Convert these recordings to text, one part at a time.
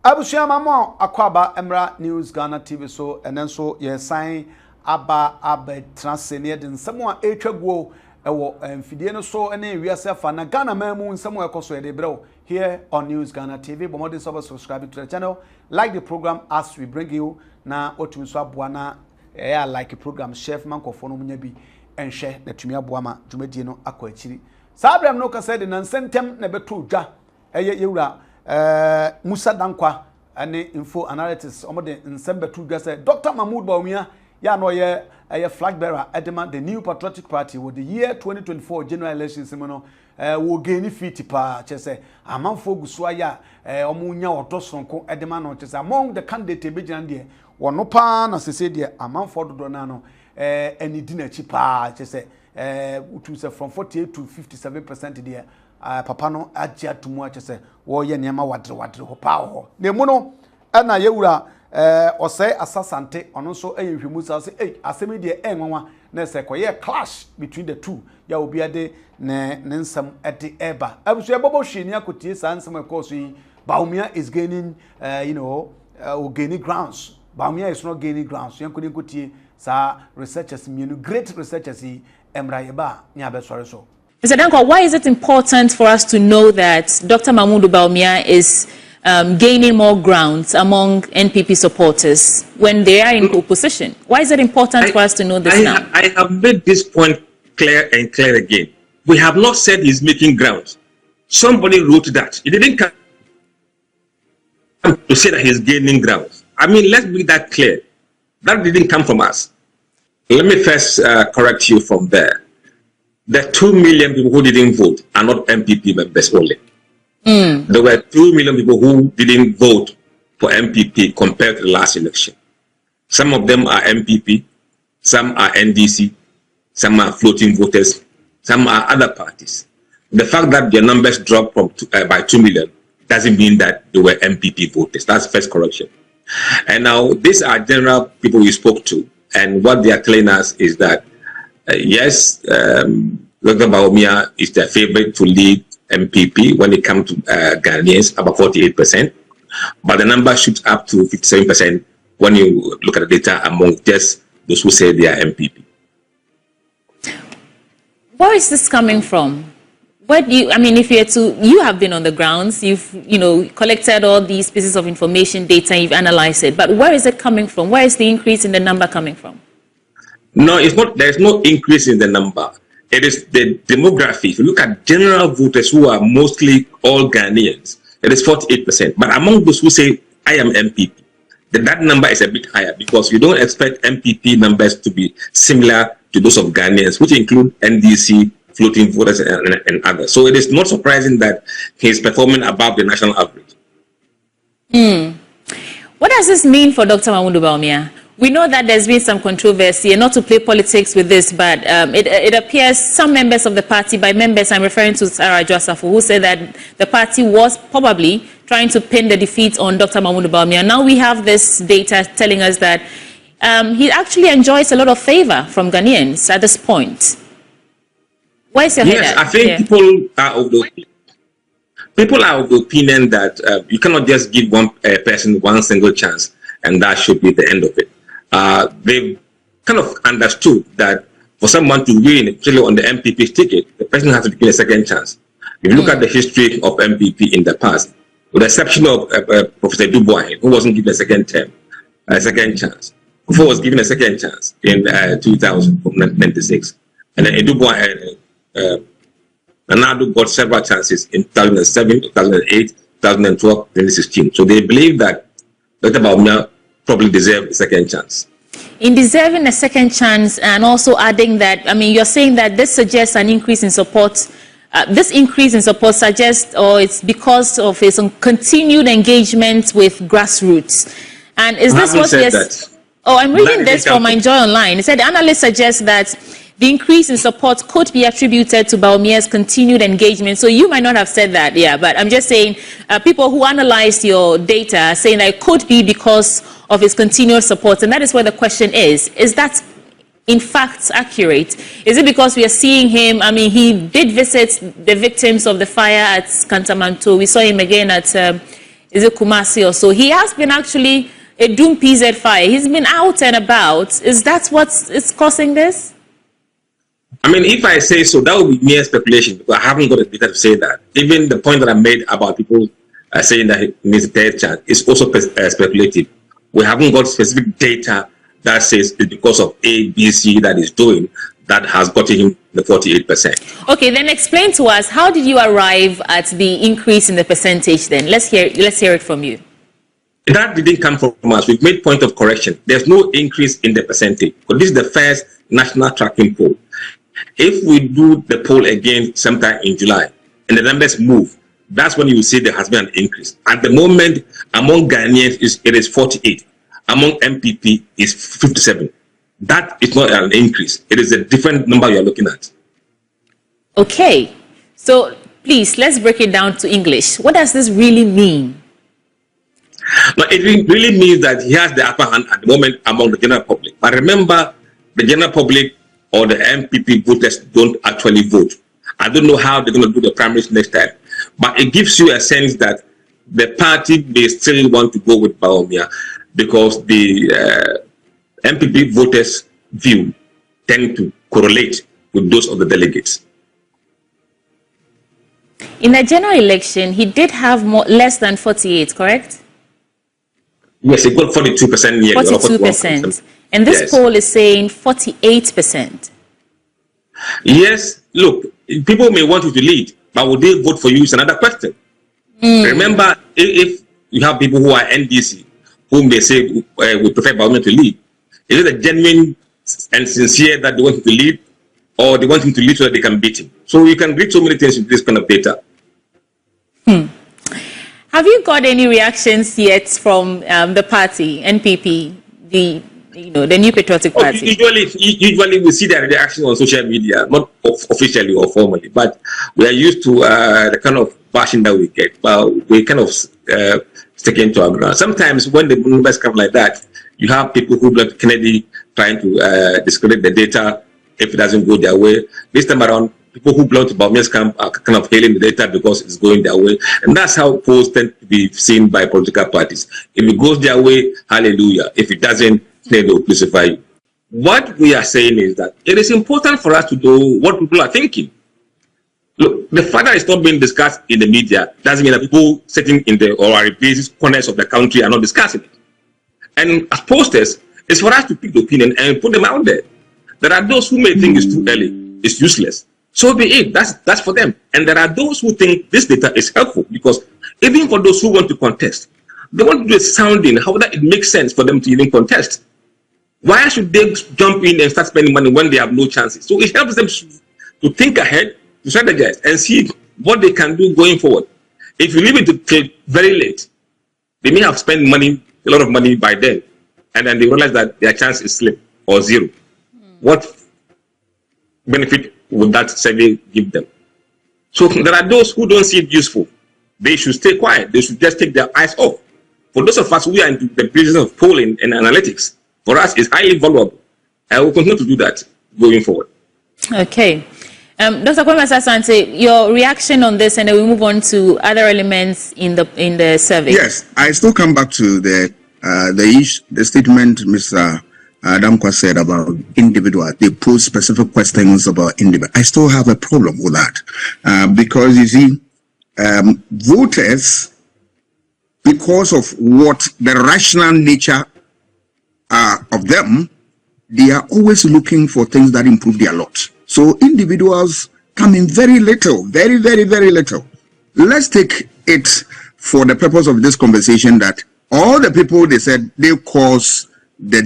Abusia mama akwaba Emra News Ghana TV so and then so ye sign aba transcend den nsemo a etwaguo ewo mfidie no so ene wiase fa na Ghana mamu nsemo ekoso e de brew here on News Ghana TV. But more than subscribe to the channel, like the program as we bring you na otumi so aboa na like the program chef man kofo no munya bi enhwe na tumi aboa ma dwumadie no akọ akiri. Sabrem no ka say de nansentem na beto dwa yewura Musa Dankwa and info analytics omo de nsem beto dwa say Dr. Bawumia ya no ye flag bearer edema the new patriotic party with the year 2024 general elections no wo gain fit pa che say amanfo guso ya omo nya odosonko edema no che say among the candidate be gian de wono pa na sese de amanfo dodo na no eni di na chi pa che say utu say from 48 to 57% there papa no agya tumu che say wo ye niam wadre ho pa ho ne mu no na yewura osay Asante ono so Musa say asemi de enwanwa na say koye clash between the two ya obi ade ne nsam ede eba abuso ebobo hwini akotie sa nsam ekoso yi Bawumia is gaining gaining grounds. Bawumia is not gaining grounds. Yankuni kotie sa researchers great researchers yi emra yeba nya be sori so. Mr. Dankwa, why is it important for us to know that Dr. Bawumia is gaining more grounds among NPP supporters when they are in opposition? Why is it important for us to know this now? I have made this point clear and clear again. We have not said he's making grounds. Somebody wrote that. It didn't come to say that he's gaining grounds. I mean, let's make that clear. That didn't come from us. Let me first correct you from there. The 2 million people who didn't vote are not MPP members only. There were 2 million people who didn't vote for MPP compared to the last election. Some of them are MPP, some are NDC, some are floating voters, some are other parties. The fact that their numbers dropped from by 2 million doesn't mean that they were MPP voters. That's the first correction. And now these are general people we spoke to, and what they are telling us is that yes, Dr. Bawumia is their favorite to lead MPP when it comes to Ghanaians, about 48%, but the number shoots up to 57% when you look at the data among just those who say they are MPP. Where is this coming from? Where do you, I mean, if you have been on the grounds, you've, collected all these pieces of information, data, you've analyzed it, but where is it coming from? Where is the increase in the number coming from? No, it's not. There's no increase in the number. It is the demography. If you look at general voters who are mostly all Ghanaians, it is 48%. But among those who say, I am MPP, that number is a bit higher because you don't expect MPP numbers to be similar to those of Ghanaians, which include NDC, floating voters, and others. So it is not surprising that he is performing above the national average. What does this mean for Dr. Bawumia? We know that there's been some controversy, and not to play politics with this, but it appears some members of the party, by members I'm referring to Sarah Joseph, who said that the party was probably trying to pin the defeat on Dr. Bawumia. Now we have this data telling us that he actually enjoys a lot of favor from Ghanaians at this point. Where's your head at? Yes, I think people are of the opinion that you cannot just give one person one single chance, and that should be the end of it. They've kind of understood that for someone to win, especially on the MPP ticket, the person has to be given a second chance. If you look at the history of MPP in the past, with the exception of Professor Dubois, who wasn't given a second chance, before was given a second chance in 2000 from 1996, and then Dubois Nana got several chances in 2007, 2008, 2012, 2016. So they believe that Dr. Bawumia probably deserved a second chance. In deserving a second chance, and also adding that, I mean, you're saying that this suggests an increase in support. This increase in support suggests, or it's because of his continued engagement with grassroots. And is this what he has? Oh, I'm reading this from Enjoy Online. It said the analyst suggests that the increase in support could be attributed to Bawumia's continued engagement. So you might not have said that, yeah, but I'm just saying people who analyzed your data are saying that it could be because of his continuous support. And that is where the question is that in fact accurate? Is it because we are seeing him? I mean, he did visit the victims of the fire at Kantamanto. We saw him again at is it Kumasi or so? He has been actually a Doom PZ fire. He's been out and about. Is that what is causing this? I mean, if I say so, that would be mere speculation, because I haven't got the data to say that. Even the point that I made about people saying that he needs a third chance is also speculative. We haven't got specific data that says it's because of A, B, C that he's doing that has gotten him the 48%. Okay, then explain to us, how did you arrive at the increase in the percentage then? Let's hear it from you. That didn't come from us. We've made point of correction. There's no increase in the percentage. But this is the first national tracking poll. If we do the poll again sometime in July and the numbers move, that's when you will see there has been an increase. At the moment, among Ghanaians, it is 48. Among MPP, is 57. That is not an increase. It is a different number you're looking at. Okay. So please, let's break it down to English. What does this really mean? No, it really means that he has the upper hand at the moment among the general public. But remember, the general public or the MPP voters don't actually vote. I don't know how they're going to do the primaries next time. But it gives you a sense that the party may still want to go with Bawumia because the MPP voters' view tend to correlate with those of the delegates. In the general election, he did have less than 48, correct? Yes, he got 42% nearly. 42%. And this yes. poll is saying 48%. Yes, look, people may want you to lead, but would they vote for you is another question. Remember, if you have people who are NDC, whom they say we prefer Bawumia to lead, is it a genuine and sincere that they want him to lead, or they want him to lead so that they can beat him? So you can read so many things with this kind of data. Have you got any reactions yet from the party, NPP, the New Patriotic Party? Usually we see their reaction on social media, not officially or formally, but we are used to the kind of bashing that we get. But we kind of stick into our ground. Sometimes when the numbers come like that, you have people who like Kennedy trying to discredit the data if it doesn't go their way. This time around, people who belong to Bawumia's camp are kind of hailing the data because it's going their way. And that's how polls tend to be seen by political parties. If it goes their way, hallelujah. If it doesn't, they will crucify you. What we are saying is that it is important for us to know what people are thinking. Look, the fact that it's not being discussed in the media doesn't mean that people sitting in the or various corners of the country are not discussing it. And as posters, it's for us to pick the opinion and put them out there. There are those who may think it's too early, it's useless. So be it. That's for them. And there are those who think this data is helpful because even for those who want to contest, they want to do a sounding, however it makes sense for them to even contest. Why should they jump in and start spending money when they have no chances? So it helps them to think ahead, to strategize, and see what they can do going forward. If you leave it till very late, they may have spent money, a lot of money by then, and then they realize that their chance is slim or zero. What benefit would that survey give them? So there are those who don't see it useful. They should stay quiet. They should just take their eyes off. For those of us who are into the business of polling and analytics, for us it's highly valuable. I will continue to do that going forward. Okay. Dr. Asante, your reaction on this, and then we move on to other elements in the survey. Yes, I still come back to the statement Mr. Dankwa said about individual. They pose specific questions about individual. I still have a problem with that because you see, voters, because of what the rational nature of them, they are always looking for things that improve their lot. So individuals come in very little, very, very, very little. Let's take it for the purpose of this conversation that all the people they said they cause their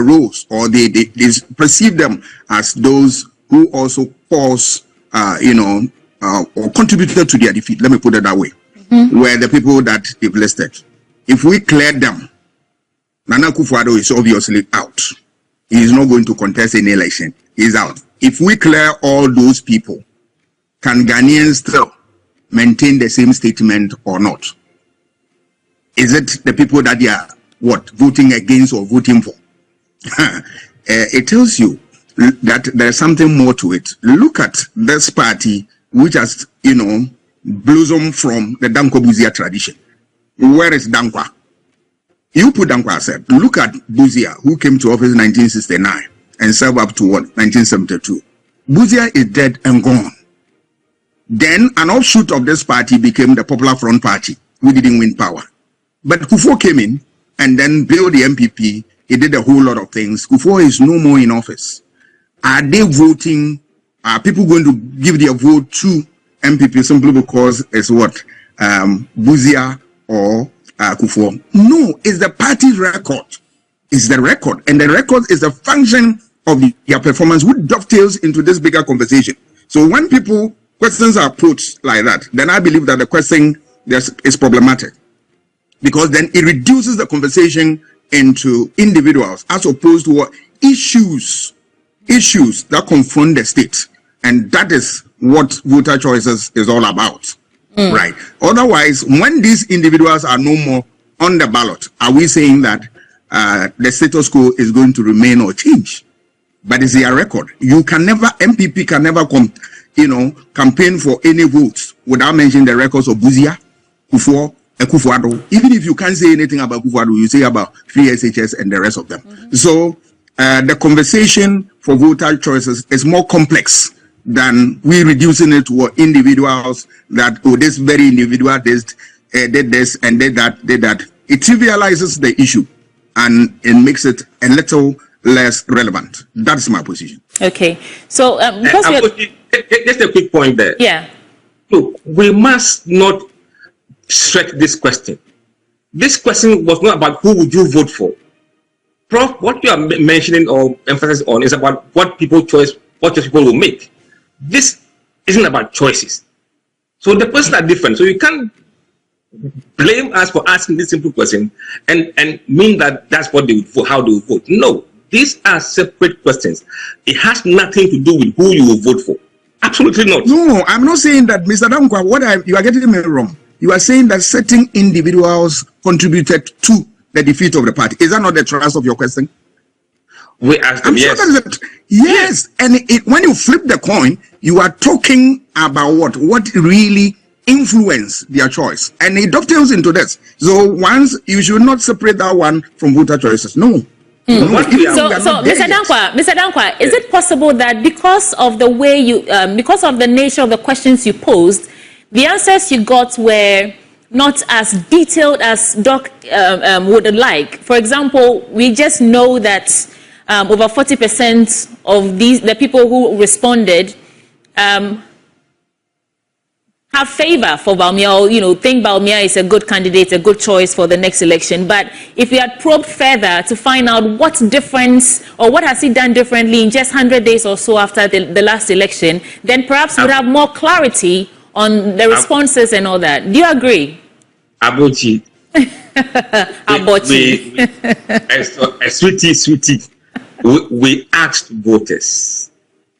roles, or they perceive them as those who also cause or contributed to their defeat. Let me put it that way. Were the people that they've listed. If we clear them, Nana Akufo-Addo is obviously out. He is not going to contest any election. He's out. If we clear all those people, can Ghanaians still maintain the same statement or not? Is it the people that they are voting against or voting for? It tells you that there's something more to it. Look at this party, which has blossomed from the Dankwa Buzia tradition. Where is Dankwa? You put Dankwa aside. Look at Buzia, who came to office in 1969 and served up to what? 1972. Buzia is dead and gone. Then an offshoot of this party became the Popular Front Party. We didn't win power. But Kufuor came in and then built the MPP. He did a whole lot of things. Kufuor is no more in office. Are they voting? Are people going to give their vote to MPP simply because it's what? Buzia or Kufuor? No, it's the party's record. It's the record. And the record is the function of their performance, which dovetails into this bigger conversation. So when questions are put like that, then I believe that the question is problematic. Because then it reduces the conversation into individuals as opposed to what issues that confront the state. And that is what voter choices is all about. Right. Otherwise, when these individuals are no more on the ballot, are we saying that the status quo is going to remain or change? But it's their record. You can never, MPP can never campaign for any votes without mentioning the records of Buzia, Kufuor, and Kufuor. Even if you can't say anything about Kufuor, you say about free SHS and the rest of them. So the conversation for voter choices is more complex than we reducing it to individuals that, this very individual did this and did that. It trivializes the issue and it makes it a little less relevant. That's my position. Okay. So, just a quick point there. Yeah. Look, we must not stretch this question. This question was not about who would you vote for. Prof, what you are mentioning or emphasizing on is about what choice people will make. This isn't about choices. So the questions are different. So you can't blame us for asking this simple question and mean that that's what they would vote, how they would vote. No, these are separate questions. It has nothing to do with who you will vote for. Absolutely not. No, I'm not saying that, Mr. Dankwa, you are getting me wrong. You are saying that certain individuals contributed to the defeat of the party. Is that not the thrust of your question? We asked them, yes. Sure that yes. And when you flip the coin, you are talking about what really influenced their choice. And it dovetails into this. So once you should not separate that one from voter choices. No. So, Mr. Dankwa, is it possible that because of the way because of the nature of the questions you posed, the answers you got were not as detailed as Doc would like? For example, we just know that over 40% of the people who responded have favor for Bawumia, or think Bawumia is a good candidate, a good choice for the next election. But if we had probed further to find out what difference or what has he done differently in just 100 days or so after the last election, then perhaps we'd have more clarity on the responses and all that. Do you agree? Abochi. Sweetie. We asked voters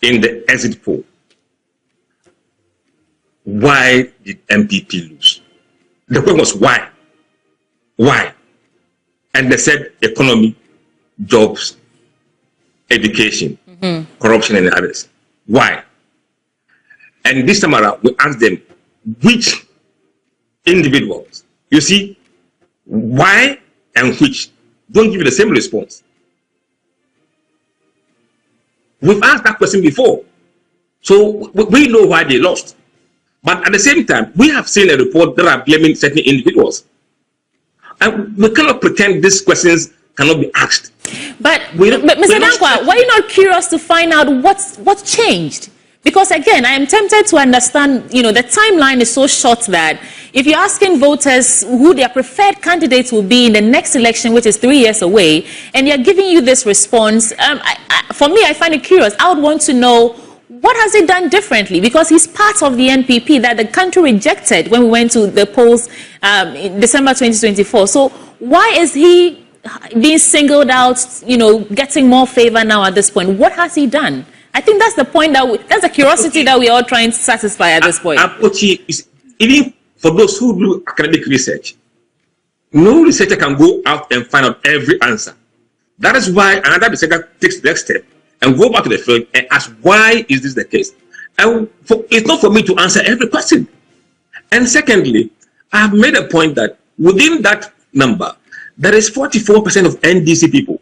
in the exit poll, why did MPP lose? The question was why? Why? And they said economy, jobs, education, corruption, and others. Why? And this time around, we asked them which individuals. You see, why and which don't give you the same response. We've asked that question before. So we know why they lost. But at the same time, we have seen a report that are blaming certain individuals. And we cannot pretend these questions cannot be asked. But Mr. Dankwa, were you not curious to find out what's changed? Because again, I am tempted to understand, the timeline is so short that if you're asking voters who their preferred candidates will be in the next election, which is 3 years away, and they're giving you this response, for me, I find it curious. I would want to know, what has he done differently? Because he's part of the NPP that the country rejected when we went to the polls in December 2024. So why is he being singled out, getting more favor now at this point? What has he done? I think that's the point that's the curiosity that we're all trying to satisfy at this point. Even for those who do academic research, no researcher can go out and find out every answer. That is why another researcher takes the next step and go back to the field and ask, why is this the case? And it's not for me to answer every question. And secondly, I have made a point that within that number, there is 44% of NDC people.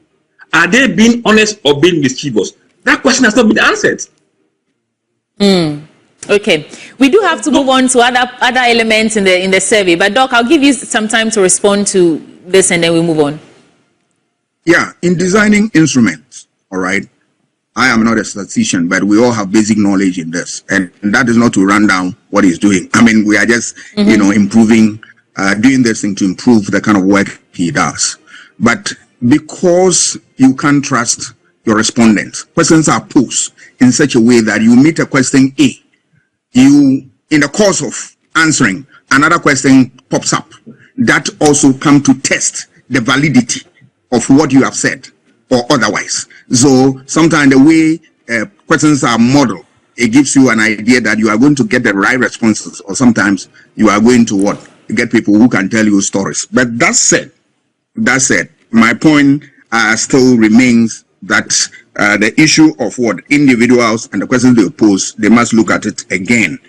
Are they being honest or being mischievous? That question has not been answered. Okay, we do have to move on to other elements in the survey, but Doc, I'll give you some time to respond to this and then we move on. Yeah, in designing instruments, all right, I am not a statistician, but we all have basic knowledge in this, and that is not to run down what he's doing. I mean, we are just, improving, doing this thing to improve the kind of work he does. But because you can't trust your respondents, questions are posed in such a way that you meet a question A, you, in the course of answering, another question pops up that also come to test the validity of what you have said or otherwise. So sometimes the way questions are modeled, it gives you an idea that you are going to get the right responses, or sometimes you are going to get people who can tell you stories. But that said, my point still remains that the issue of what individuals and the questions they pose, they must look at it again.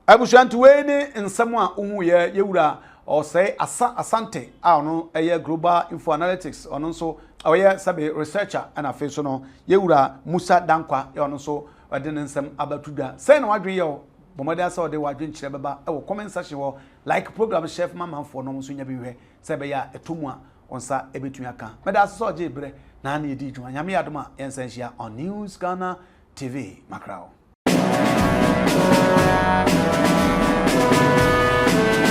Abushantu weni nsɛm umu ye yewura or say Asante no global info analytics ono nso oye sabe researcher and afi so no yewura Musa Dankwa ono nso ode nsɛm abatuda say na wadwe ye bomode asa ode wadwe nkyere beba e wo comment section wo like program chef mama for no nso nya behwe say be ya etomu a onsa ebetu aka meda aso oje bre na na edi dwuma nyame adoma yensenhia on News Ghana TV Macrao.